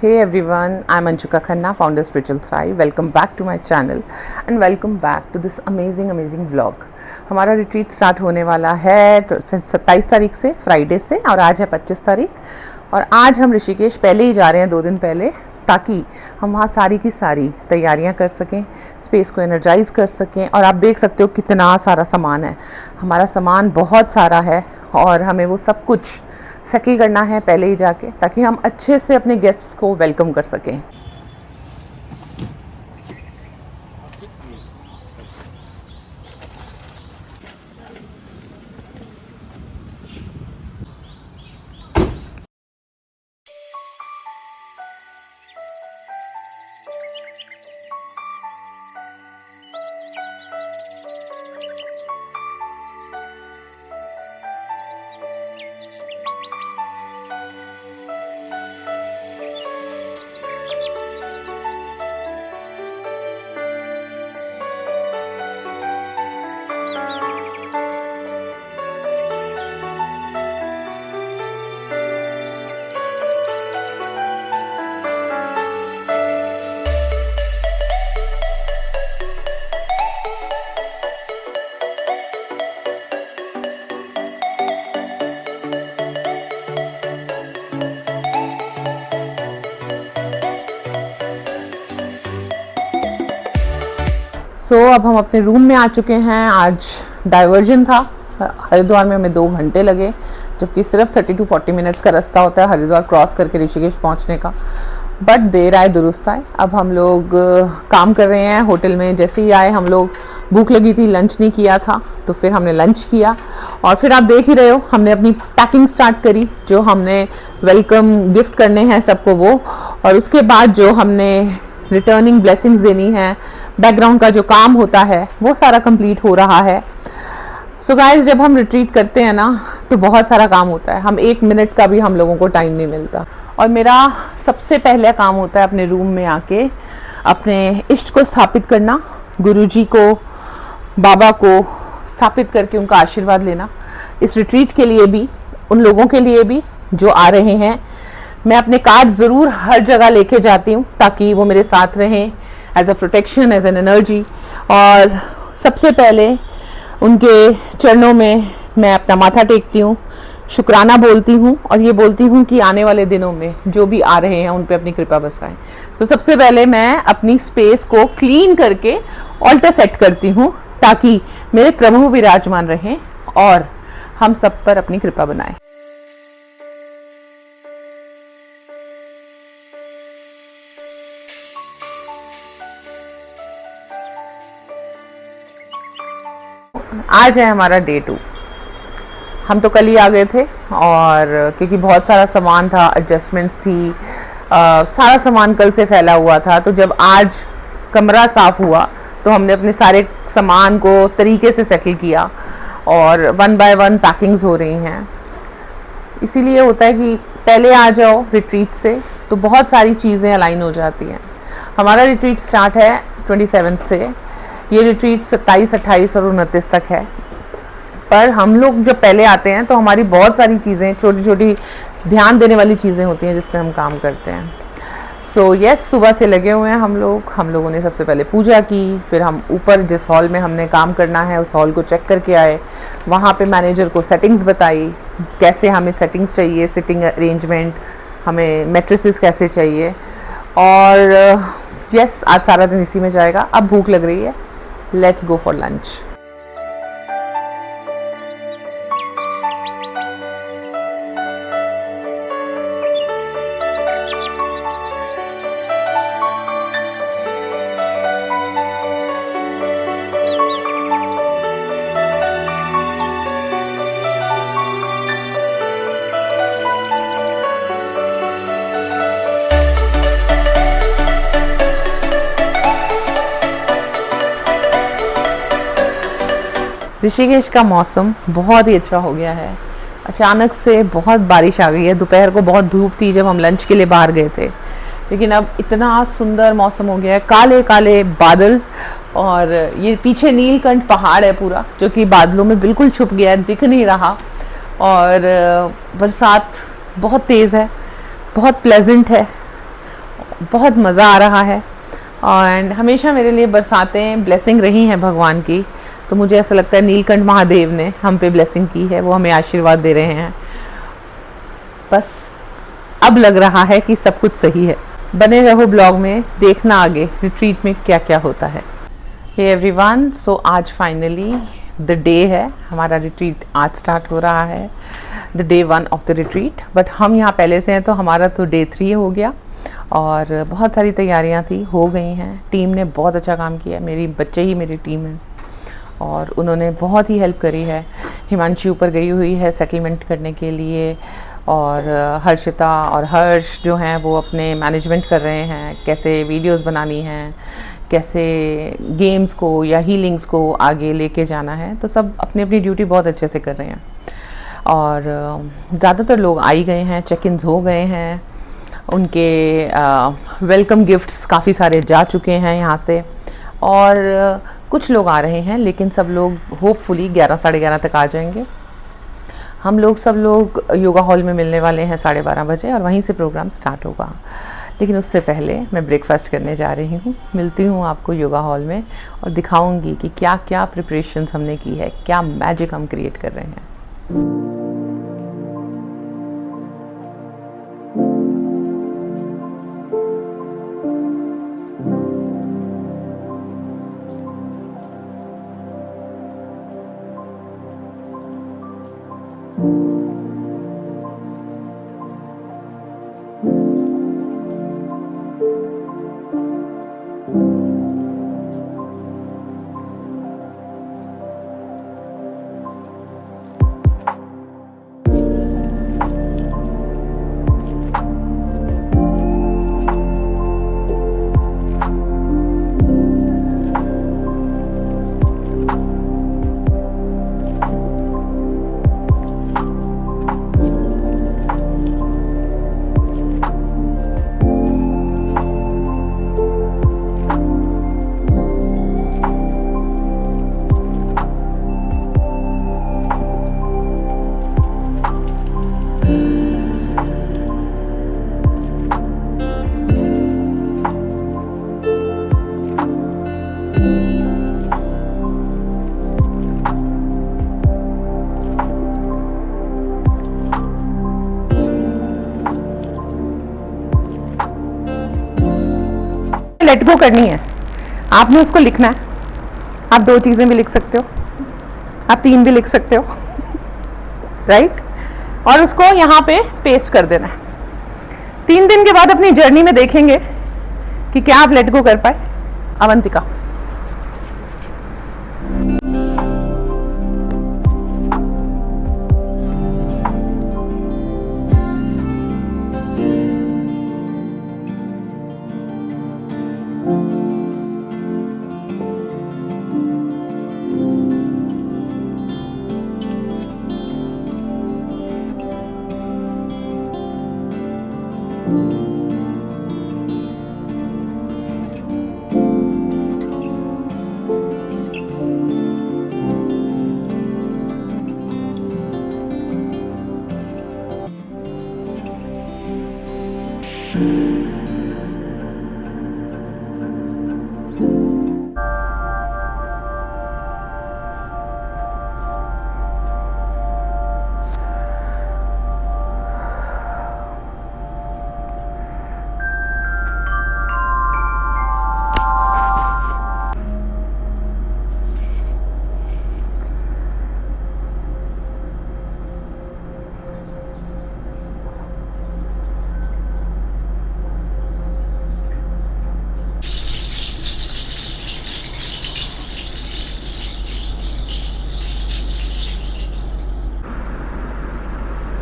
Hey everyone, I'm Anshika Khanna, founder Spiritual Thrive. Welcome back to my channel and welcome back to this amazing vlog. हमारा retreat start होने वाला है 27 तारीख से, Friday से, और आज है 25 तारीख। और आज हम ऋषिकेश पहले ही जा रहे हैं, 2 दिन पहले, ताकि हम वहाँ सारी की सारी तैयारियाँ कर सकें, स्पेस को एनर्जाइज कर सकें। और आप देख सकते हो कितना सारा सामान है। हमारा सामान बहुत सारा है और हमें वो सब कुछ सेटल करना है पहले ही जाके, ताकि हम अच्छे से अपने गेस्ट्स को वेलकम कर सकें। अब हम अपने रूम में आ चुके हैं। आज डाइवर्जन था, हरिद्वार में हमें 2 घंटे लगे, जबकि सिर्फ 30 to 40 मिनट्स का रास्ता होता है हरिद्वार क्रॉस करके ऋषिकेश पहुंचने का। बट देर आए दुरुस्त आए। अब हम लोग काम कर रहे हैं होटल में। जैसे ही आए हम लोग, भूख लगी थी, लंच नहीं किया था, तो फिर हमने लंच किया। और फिर आप देख ही रहे हो, हमने अपनी पैकिंग स्टार्ट करी, जो हमने वेलकम गिफ्ट करने हैं सबको वो। और उसके बाद जो हमने रिटर्निंग ब्लेसिंग्स देनी है, बैकग्राउंड का जो काम होता है वो सारा कंप्लीट हो रहा है। सो गाइस, जब हम रिट्रीट करते हैं ना, तो बहुत सारा काम होता है। हम 1 मिनट का भी हम लोगों को टाइम नहीं मिलता। और मेरा सबसे पहला काम होता है अपने रूम में आके अपने इष्ट को स्थापित करना, गुरुजी को, बाबा को स्थापित करके उनका आशीर्वाद लेना। इस रिट्रीट के लिए भी, उन लोगों के लिए भी जो आ रहे हैं, मैं अपने कार्ड ज़रूर हर जगह लेके जाती हूँ, ताकि वो मेरे साथ रहें as a protection, as an energy. और सबसे पहले उनके चरणों में मैं अपना माथा टेकती हूँ, शुक्राना बोलती हूँ, और ये बोलती हूँ कि आने वाले दिनों में जो भी आ रहे हैं उन पे अपनी कृपा बरसाएं। सो सबसे पहले मैं अपनी स्पेस को क्लीन करके ऑल्टर सेट करती हूँ, ताकि मेरे प्रभु विराजमान रहें और हम सब पर अपनी कृपा बनाएं। आज है हमारा डे 2। हम तो कल ही आ गए थे, और क्योंकि बहुत सारा सामान था, एडजस्टमेंट्स थी, सारा सामान कल से फैला हुआ था। तो जब आज कमरा साफ हुआ, तो हमने अपने सारे सामान को तरीके से सेटल किया, और 1 by 1 पैकिंग्स हो रही हैं। इसीलिए होता है कि पहले आ जाओ रिट्रीट से, तो बहुत सारी चीज़ें अलाइन हो जाती हैं। हमारा रिट्रीट स्टार्ट है 27 से। ये रिट्रीट 27, 28 और 29 तक है। पर हम लोग जब पहले आते हैं, तो हमारी बहुत सारी चीज़ें, छोटी छोटी ध्यान देने वाली चीज़ें होती हैं जिस पे हम काम करते हैं। सो यस, सुबह से लगे हुए हैं हम लोगों ने सबसे पहले पूजा की। फिर हम ऊपर जिस हॉल में हमने काम करना है, उस हॉल को चेक करके आए। वहाँ पे मैनेजर को सेटिंग्स बताई, कैसे हमें सेटिंग्स चाहिए, सिटिंग अरेंजमेंट, हमें मैट्रिसेस कैसे चाहिए। और यस, आज सारा दिन इसी में जाएगा। अब भूख लग रही है, let's go for lunch. Rishikesh का मौसम बहुत ही अच्छा हो गया है। अचानक से बहुत बारिश आ गई है। दोपहर को बहुत धूप थी जब हम लंच के लिए बाहर गए थे, लेकिन अब इतना सुंदर मौसम हो गया है। काले काले बादल, और ये पीछे नीलकंठ पहाड़ है पूरा, जो कि बादलों में बिल्कुल छुप गया है, दिख नहीं रहा। और बरसात बहुत तेज़ है, बहुत प्लेजेंट है। बहुत मज़ा आ रहा है। और हमेशा मेरे लिए बरसातें ब्लेसिंग रही हैं भगवान की, तो मुझे ऐसा लगता है नीलकंठ महादेव ने हम पे ब्लेसिंग की है, वो हमें आशीर्वाद दे रहे हैं। बस अब लग रहा है कि सब कुछ सही है। बने रहो ब्लॉग में, देखना आगे रिट्रीट में क्या क्या होता है। हे एवरीवन, सो आज फाइनली द डे है, हमारा रिट्रीट आज स्टार्ट हो रहा है, the day 1 of the retreat. But हम यहाँ पहले से हैं तो हमारा तो डे 3 हो गया और बहुत सारी तैयारियाँ थी, हो गई हैं। टीम ने बहुत अच्छा काम किया, मेरी बच्चे ही मेरी टीम है और उन्होंने बहुत ही हेल्प करी है। हिमांशी ऊपर गई हुई है सेटलमेंट करने के लिए और हर्षिता और हर्ष जो हैं वो अपने मैनेजमेंट कर रहे हैं, कैसे वीडियोस बनानी हैं, कैसे गेम्स को या हीलिंग्स को आगे लेके जाना है। तो सब अपनी अपनी ड्यूटी बहुत अच्छे से कर रहे हैं और ज़्यादातर लोग आ ही गए हैं, चेक इन्स हो गए हैं, उनके वेलकम गिफ्ट्स काफ़ी सारे जा चुके हैं यहाँ से और कुछ लोग आ रहे हैं, लेकिन सब लोग होपफुली 11 साढ़े 11 तक आ जाएंगे। हम लोग सब लोग योगा हॉल में मिलने वाले हैं 12:30 बजे और वहीं से प्रोग्राम स्टार्ट होगा। लेकिन उससे पहले मैं ब्रेकफास्ट करने जा रही हूँ, मिलती हूँ आपको योगा हॉल में और दिखाऊंगी कि क्या क्या प्रिपरेशंस हमने की है, क्या मैजिक हम क्रिएट कर रहे हैं। लेट गो करनी है, आपने उसको लिखना है। आप 2 चीज़ें भी लिख सकते हो, आप 3 भी लिख सकते हो, राइट? और उसको यहाँ पे पेस्ट कर देना है। 3 दिन के बाद अपनी जर्नी में देखेंगे कि क्या आप लेट गो कर पाए। Avantika,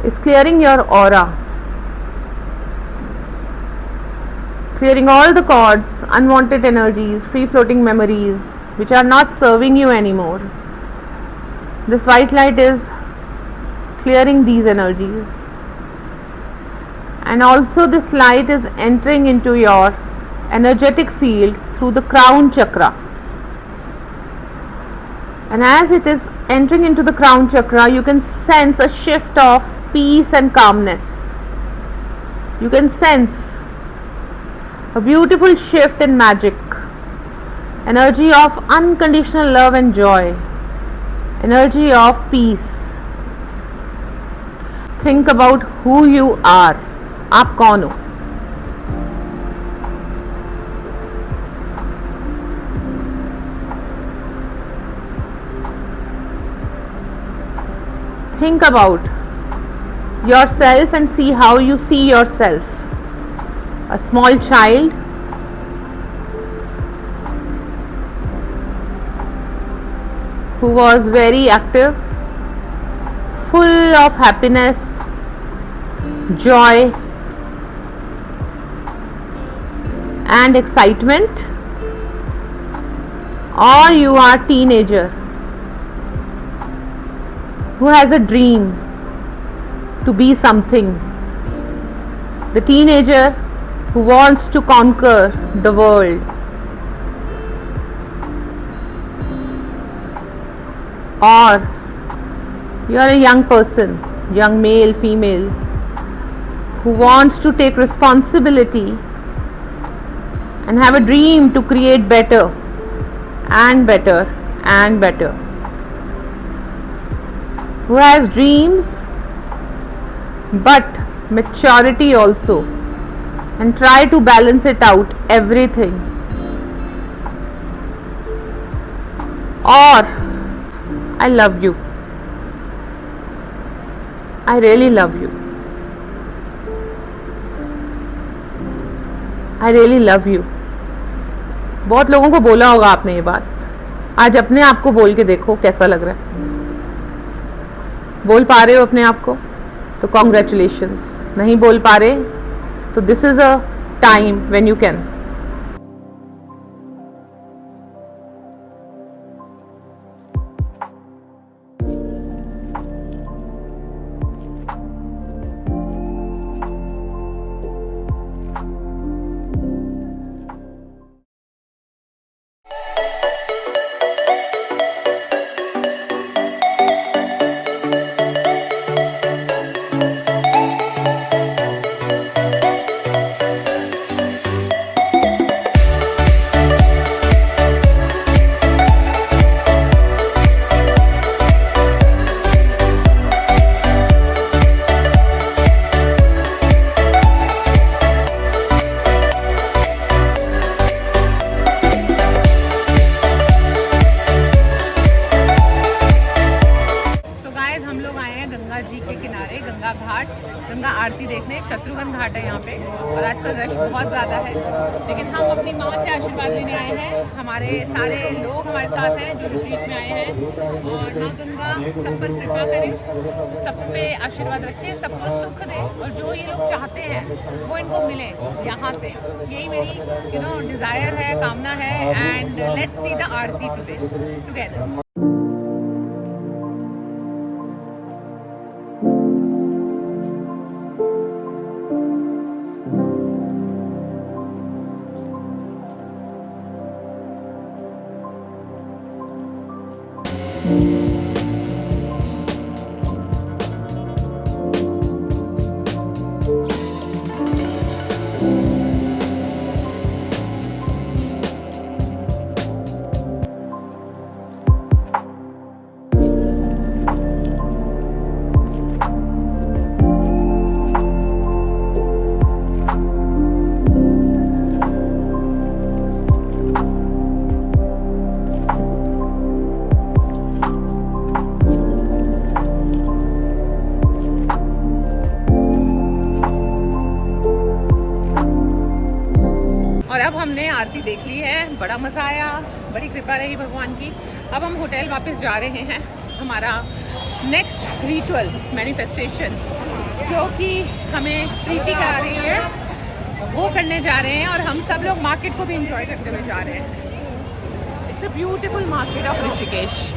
is clearing your aura, clearing all the cords, unwanted energies, free floating memories which are not serving you anymore. This white light is clearing these energies, and also this light is entering into your energetic field through the crown chakra. And as it is entering into the crown chakra, you can sense a shift of peace and calmness. You can sense A beautiful shift in magic, energy of unconditional love and joy, energy of peace. Think about who you are. आप कौन हो? Think about yourself and see how you see yourself. A small child who was very active, full of happiness, joy and excitement, or you are a teenager who has a dream to be something, the teenager who wants to conquer the world, or you are a young person, young male, female, who wants to take responsibility and have a dream to create better and better and better, who has dreams but maturity also, and try to balance it out everything. Or I love you, I really love you, I really love you. बहुत लोगों को बोला होगा आपने ये बात, आज अपने आप को बोल के देखो कैसा लग रहा है. बोल पा रहे हो अपने आप को तो कॉन्ग्रेचुलेशंस. नहीं बोल पा रहे तो this is a time when you can. Ganga Aarti देखने. शत्रुघ्न घाट है यहाँ पे और आजकल रश बहुत ज़्यादा है, लेकिन हम अपनी माँ से आशीर्वाद लेने आए हैं. हमारे सारे लोग हमारे साथ हैं जो रिट्रीट में आए हैं, और माँ गंगा सब पर कृपा करें, सब पे आशीर्वाद रखें, सबको सुख दें, और जो ये लोग चाहते हैं वो इनको मिले यहाँ से. यही मेरी डिज़ायर है, कामना है. And let's see the Aarti today together. और अब हमने आरती देख ली है, बड़ा मज़ा आया, बड़ी कृपा रही भगवान की. अब हम होटल वापस जा रहे हैं. हमारा नेक्स्ट रिचुअल मैनिफेस्टेशन जो कि हमें प्रीति करा रही है वो करने जा रहे हैं, और हम सब लोग मार्केट को भी एंजॉय करते हुए जा रहे हैं. It's a beautiful market of Rishikesh.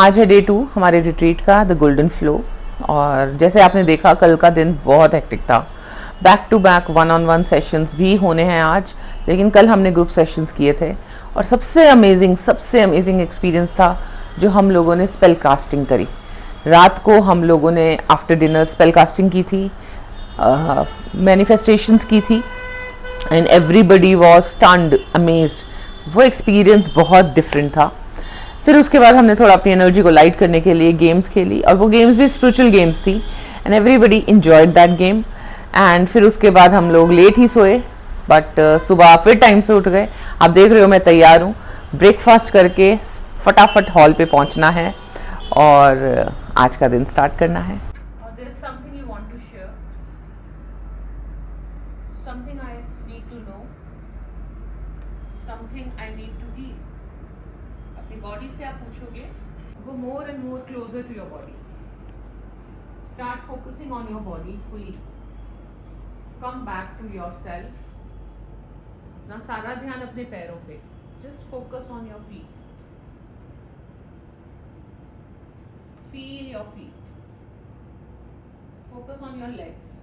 आज है डे 2 हमारे रिट्रीट का, द गोल्डन फ्लो। और जैसे आपने देखा कल का दिन बहुत हेक्टिक था, back to back 1-on-1 sessions भी होने हैं आज, लेकिन कल हमने ग्रुप सेशंस किए थे। और सबसे अमेजिंग एक्सपीरियंस था जो हम लोगों ने स्पेल कास्टिंग करी। रात को हम लोगों ने आफ्टर डिनर स्पेल कास्टिंग की थी, मैनिफेस्टेशंस की थी, and everybody was stunned, amazed. वो एक्सपीरियंस बहुत डिफरेंट था। फिर उसके बाद हमने थोड़ा अपनी एनर्जी को लाइट करने के लिए गेम्स खेली, और वो गेम्स भी स्पिरिचुअल गेम्स थी, and everybody enjoyed that game. And फिर उसके बाद हम लोग लेट ही सोए, बट सुबह फिर टाइम से उठ गए। आप देख रहे हो मैं तैयार हूँ, ब्रेकफास्ट करके फटाफट हॉल पे पहुँचना है और आज का दिन स्टार्ट करना है। बॉडी से आप पूछोगे, go more and more closer to your body. Start focusing on your body fully. Come back to yourself. ना सारा ध्यान अपने पैरों पे. Just focus on your feet. Feel your feet. Focus on your legs.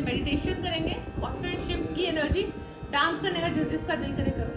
Meditation करेंगे और फिर shift की एनर्जी डांस करने का जिसका दिल करे करो।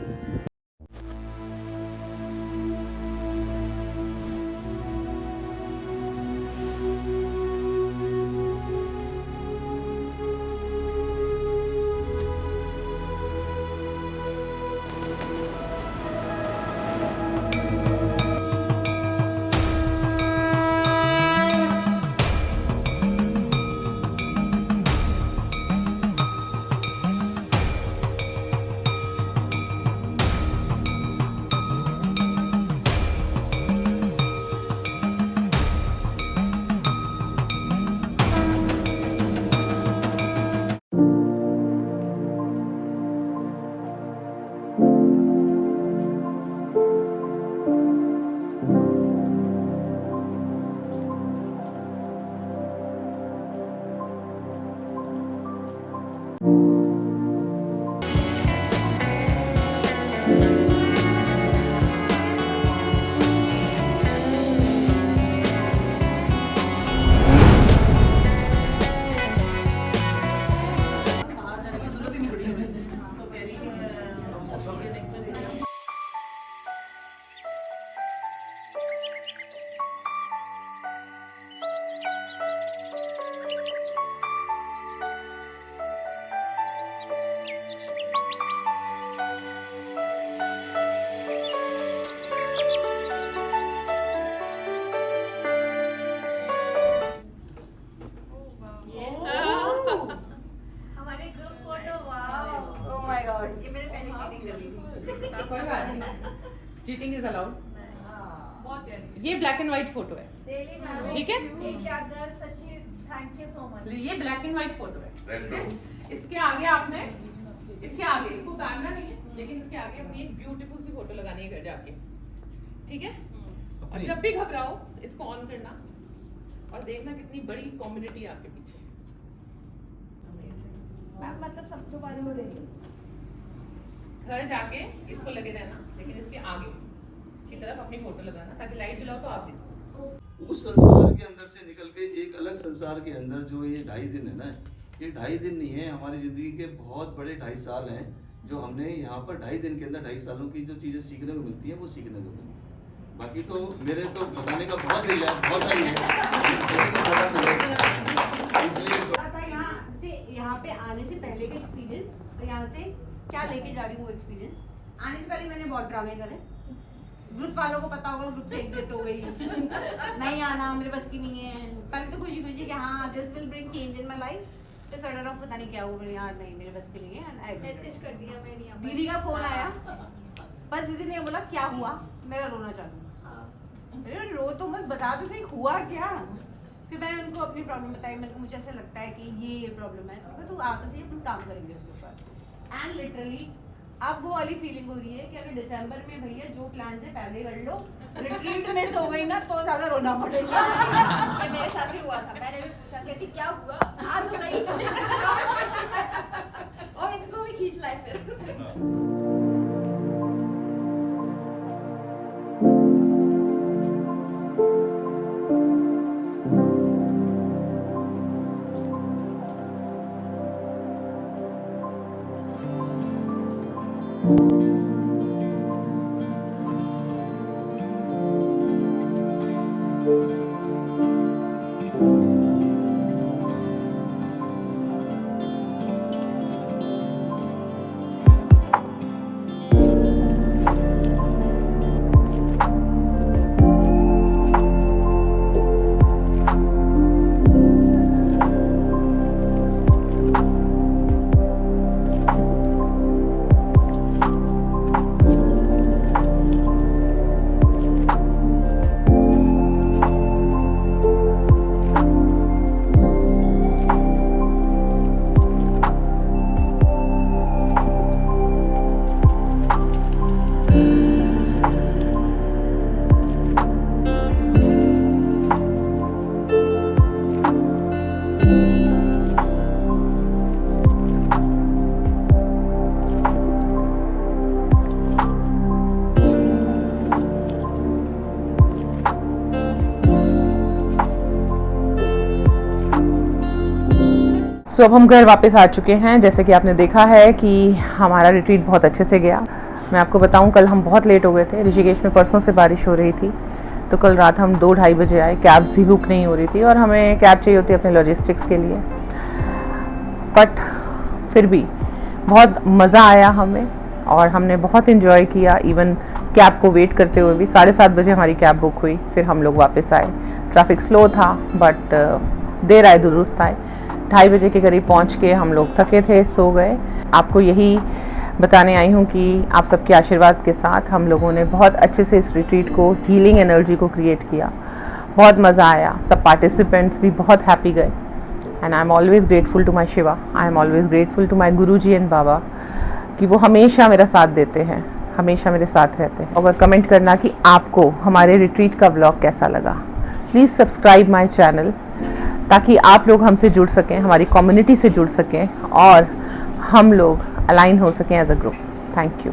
Cheating is allowed. ये ब्लैक एंड व्हाइट फोटो है, ठीक है? Thank you so much. ये ब्लैक एंड व्हाइट फोटो है, ठीक है? इसके आगे आपने इसको उतारना नहीं है, लेकिन इसके आगे अपनी एक ब्यूटीफुल सी फोटो लगानी है घर जाके, ठीक है? और जब भी घबराओ इसको ऑन करना और देखना कितनी बड़ी कम्युनिटी है आपके पीछे। मैम मतलब सब दोबारा हो रही है। घर जाके इसको लगे रहना, लेकिन इसके आगे की तरफ अपनी फोटो लगाना, ताकि लाइट जलाओ तो आप देखो। उस संसार के अंदर से निकल के एक अलग संसार के अंदर जो ये 2.5 दिन है ना, ये 2.5 दिन नहीं है, हमारी ज़िंदगी के बहुत बड़े 2.5 साल हैं जो हमने यहाँ पर 2.5 दिन के अंदर 2.5 सालों की जो चीज़ें सीखने को मिलती हैं वो सीखने को मिलती है। बाकी तो मेरे तो बताने का बहुत दिल है, बहुत सारी है, इसलिए यहाँ पे आने से पहले का एक्सपीरियंस और यहाँ से क्या लेके जा रही हूँ वो एक्सपीरियंस। आने से पहले मैंने बहुत ड्रामे करे, ग्रुप वालों को पता होगा, ग्रुप से एग्जिट हो गई, नहीं आना मेरे बस की नहीं है। पहले तो खुशी खुशी कि हाँ this will bring change in my life, तो सडन ऑफ पता नहीं क्या हुआ, मेरे यार नहीं मेरे बस की नहीं है। मैसेज कर दिया मैंने, दीदी का फोन आया, बस दीदी ने बोला क्या हुआ, मेरा रोना चालू। अरे रो तो मत, बता तो सही हुआ क्या। फिर मैंने उनको अपनी प्रॉब्लम बताई, मुझे ऐसा लगता है कि ये प्रॉब्लम है, तो तू आ तो सही, अपन काम करेंगे उसके ऊपर। एंड लिटरली अब वो वाली फीलिंग हो रही है कि अगर दिसंबर में भैया जो प्लान है पहले कर लो, रिट्रीट मिस हो गई ना तो ज्यादा रोना पड़ेगा। ये मेरे साथ भी हुआ था, मैंने भी पूछा कहती क्या हुआ, आ तो सही। और इनको भी खींच लाए फिर। सो अब हम घर वापस आ चुके हैं। जैसे कि आपने देखा है कि हमारा रिट्रीट बहुत अच्छे से गया। मैं आपको बताऊं, कल हम बहुत लेट हो गए थे। ऋषिकेश में परसों से बारिश हो रही थी, तो कल रात हम 2-2:30 बजे आए। कैब्स ही बुक नहीं हो रही थी और हमें कैब चाहिए होती है अपने लॉजिस्टिक्स के लिए। बट फिर भी बहुत मज़ा आया हमें और हमने बहुत इन्जॉय किया। इवन कैब को वेट करते हुए भी 7:30 बजे हमारी कैब बुक हुई, फिर हम लोग वापस आए। ट्रैफिक स्लो था बट देर आए दुरुस्त आए। 2:30 बजे के करीब पहुंच के हम लोग थके थे, सो गए। आपको यही बताने आई हूँ कि आप सबके आशीर्वाद के साथ हम लोगों ने बहुत अच्छे से इस रिट्रीट को, हीलिंग एनर्जी को क्रिएट किया। बहुत मज़ा आया, सब पार्टिसिपेंट्स भी बहुत हैप्पी गए। And I am always grateful to my Shiva, I am always grateful to my Guruji and Baba कि वो हमेशा मेरा साथ देते हैं, हमेशा मेरे साथ रहते हैं। अगर कमेंट करना कि आपको हमारे रिट्रीट का व्लॉग कैसा लगा। प्लीज़ सब्सक्राइब माई चैनल ताकि आप लोग हमसे जुड़ सकें, हमारी कम्युनिटी से जुड़ सकें और हम लोग अलाइन हो सकें as a group. Thank you.